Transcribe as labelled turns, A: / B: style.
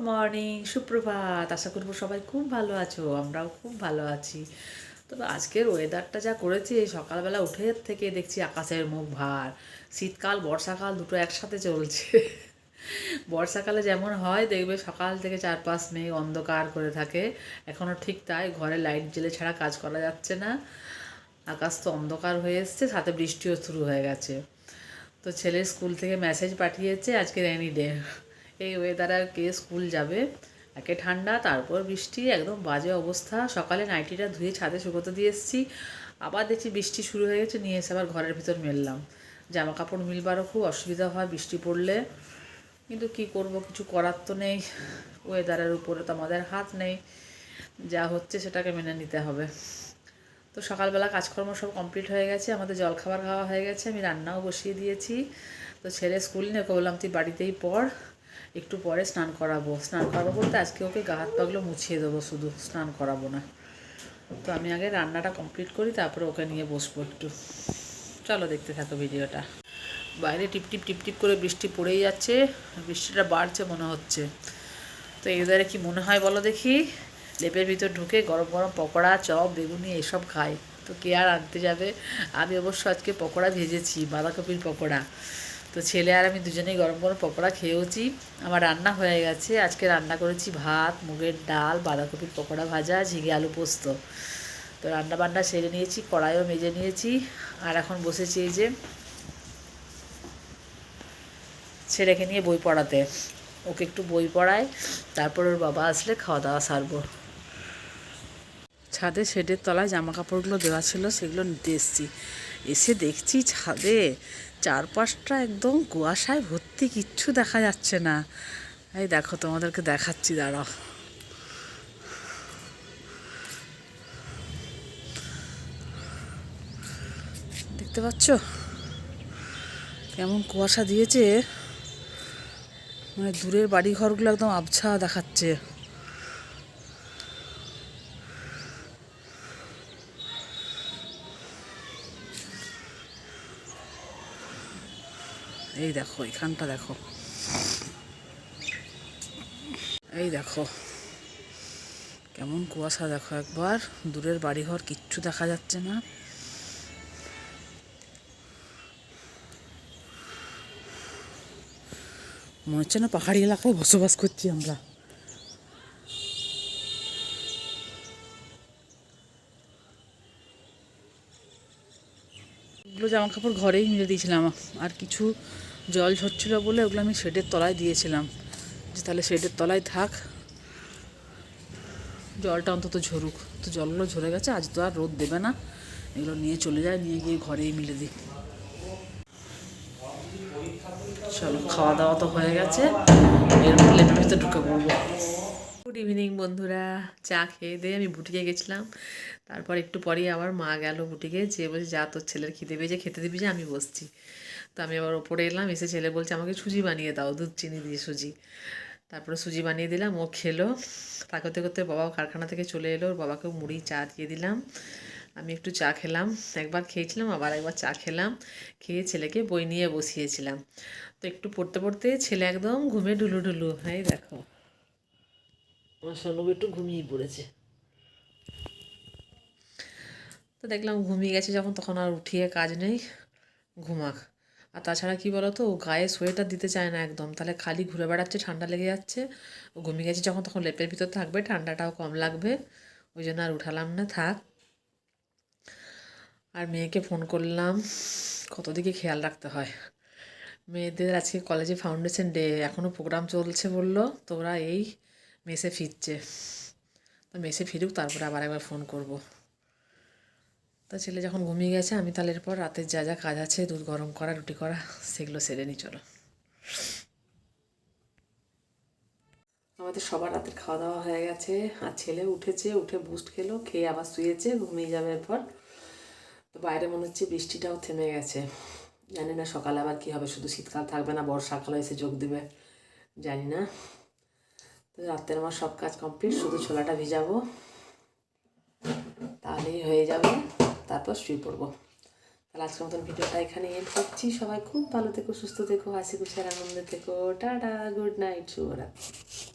A: Morning, সুপ্রভাত। আশা করবো সবাই খুব ভালো আছো, আমরাও খুব ভালো আছি। তবে আজকের ওয়েদারটা যা করেছে, সকালবেলা উঠে থেকে দেখছি আকাশের মুখ ভার। শীতকাল বর্ষাকাল দুটো একসাথে চলছে। বর্ষাকালে যেমন হয় দেখবে সকাল থেকে চারপাশ মেঘ অন্ধকার করে থাকে, এখনও ঠিক তাই। ঘরে লাইট জ্বেলে ছাড়া কাজ করা যাচ্ছে না। আকাশ তো অন্ধকার হয়ে এসছে, সাথে বৃষ্টিও শুরু হয়ে গেছে। তো ছেলে স্কুল থেকে মেসেজ পাঠিয়েছে আজকে রেনি ডে। এই ওয়েদারে আর কে স্কুল যাবে? একে ঠান্ডা, তারপর বৃষ্টি, একদম বাজে অবস্থা। সকালে নাইটিটা ধুয়ে ছাদে শুকোতে দিয়ে এসেছি, আবার দেখছি বৃষ্টি শুরু হয়ে গেছে, নিয়ে এসে আবার ঘরের ভিতর মেললাম। জামা কাপড় মিলবারও খুব অসুবিধা হয় বৃষ্টি পড়লে, কিন্তু কি করব, কিছু করার তো নেই। ওয়েদারের উপরে তো আমাদের হাত নেই, যা হচ্ছে সেটাকে মেনে নিতে হবে। তো সকালবেলা কাজকর্ম সব কমপ্লিট হয়ে গেছে, আমাদের জলখাবার খাওয়া হয়ে গেছে, আমি রান্নাও বসিয়ে দিয়েছি। তো ছেলে স্কুল নিয়ে ওকে বললাম তুই বাড়িতেই পড়, একটু পরে স্নান করাবো। স্নান করাবো বলতে আজকে ওকে গা হাত পাগুলো মুছিয়ে দেবো, শুধু স্নান করাবো না। তো আমি আগে রান্নাটা কমপ্লিট করি, তারপরে ওকে নিয়ে বসবো একটু। চলো দেখতে থাকো ভিডিওটা। বাইরে টিপটিপ টিপটিপ করে বৃষ্টি পড়েই যাচ্ছে, বৃষ্টিটা বাড়ছে মনে হচ্ছে। তো এই ওয়েদারে কি মনে হয় বলো দেখি, লেপের ভিতর ঢুকে গরম গরম পকোড়া, চপ, বেগুনি এসব খাই। তো কে আর আনতে যাবে? আমি অবশ্য আজকে পকোড়া ভেজেছি, বাঁধাকপির পকোড়া। তো ছেলে আর আমি দুজনেই গরম গরম পকোড়া খেয়েওছি। আমার রান্না হয়ে গেছে, আজকে রান্না করেছি ভাত, মুগের ডাল, বাঁধাকপির পকোড়া ভাজা, ঝিঙে আলু পোস্ত। তো রান্না বান্না সেরে নিয়েছি, কড়াইও মেজে নিয়েছি। আর এখন বসেছি এই যে ছেলেকে নিয়ে বই পড়াতে। ওকে একটু বই পড়ায়, তারপর ওর বাবা আসলে খাওয়া দাওয়া সারবো। ছাদে শেডের তলায় জামা কাপড়গুলো দেওয়া ছিল, সেগুলো নিতে এসেছি। এসে দেখছি ছাদে চারপাশটা একদম কুয়াশায় ভর্তি, কিচ্ছু দেখা যাচ্ছে না। এই দেখো, তোমাদেরকে দেখাচ্ছি, দাঁড়াও। দেখতে পাচ্ছ কেমন কুয়াশা দিয়েছে? মানে দূরের বাড়ি ঘরগুলো একদম আবছা দেখাচ্ছে। এই দেখো, এখানটা দেখো, এই দেখো কেমন কুয়াশা, দেখো একবার। দূরের বাড়িঘর কিচ্ছু দেখা যাচ্ছে না। মনে হচ্ছে না পাহাড়ি এলাকায় বসবাস করছি আমরা। ওগুলো জামা কাপড় ঘরেই মিলে দিয়েছিলাম, আর কিছু জল ঝরছিল বলে ওগুলো আমি শেডের তলায় দিয়েছিলাম, যে তাহলে শেডের তলায় থাক, জলটা অন্তত ঝরুক। তো জলগুলো ঝরে গেছে, আজ তো আর রোদ দেবে না, এগুলো নিয়ে চলে যায়, নিয়ে গিয়ে ঘরেই মিলে দিই। চলো, খাওয়া দাওয়া তো হয়ে গেছে, এরপর লেপের ভিতরে ঢুকে পড়বো। গুড ইভিনিং বন্ধুরা। চা খেয়ে দিয়ে আমি বুটিকে গেছিলাম, তারপর একটু পরেই আবার মা গেল বুটিকে, যে বলছে যা তোর ছেলের খিদে পেয়েছে, খেতে দিবি, যে আমি বসছি। তো আমি আবার ওপরে এলাম, এসে ছেলে বলছে আমাকে সুজি বানিয়ে দাও, দুধ চিনি দিয়ে সুজি। তারপরে সুজি বানিয়ে দিলাম, ও খেলো। তা করতে করতে বাবাও কারখানা থেকে চলে এলো, ওর বাবাকেও মুড়ি চা দিয়ে দিলাম। আমি একটু চা খেলাম, একবার খেয়েছিলাম, আবার একবার চা খেলাম। খেয়ে ছেলেকে বই নিয়ে বসিয়েছিলাম। তো একটু পড়তে পড়তে ছেলে একদম ঘুমে ঢুলু ঢুলু। এই দেখো, আমার সোনু একটু ঘুমিয়ে পড়েছে। তো দেখলাম ঘুমিয়ে গেছে যখন, তখন আর উঠিয়ে কাজ নেই, ঘুমাক। আর তাছাড়া কি বলতো, ও গায়ে সোয়েটার দিতে চায় না একদম, তাহলে খালি ঘুরে বেড়াচ্ছে, ঠান্ডা লেগে যাচ্ছে। ও ঘুমিয়ে গেছে যখন, তখন লেপের ভিতর থাকবে, ঠান্ডাটাও কম লাগবে, ওই জন্য আর উঠালাম না, থাক। আর মেয়েকে ফোন করলাম, কত দিকে খেয়াল রাখতে হয়। মেয়েদের আজকে কলেজে ফাউন্ডেশন ডে, এখনও প্রোগ্রাম চলছে বললো, তো ওরা এই মেসে ফিরছে। তো মেসে ফিরুক, তারপরে আবার একবার ফোন করব। তা ছেলে যখন ঘুমিয়ে গেছে, আমি তাহলে এরপর রাতের যা যা কাজ আছে, দুধ গরম করা, রুটি করা, সেগুলো সেরে নিই। চলো, আমাদের সবার রাতের খাওয়া দাওয়া হয়ে গেছে, আর ছেলে উঠেছে, উঠে বুস্ট খেলো, খেয়ে আবার শুয়েছে, ঘুমিয়ে যাবে এরপর। তো বাইরে মনে হচ্ছে বৃষ্টিটাও থেমে গেছে, জানি না সকালে আবার কী হবে, শুধু শীতকাল থাকবে না বর্ষাকালও এসে যোগ দেবে, জানি না। তো রাতের আমার সব কাজ কমপ্লিট, শুধু ছোলাটা ভিজাবো, তাহলেই হয়ে যাবে, তারপর শুয়ে পড়বো। তাহলে আজকের মতন ভিডিওটা এখানে এন্ড করছি। সবাই খুব ভালো থেকো, সুস্থ থেকো, হাসি খুশি আর আনন্দে থেকো। টাটা, গুড নাইট, শুভরাত্রি।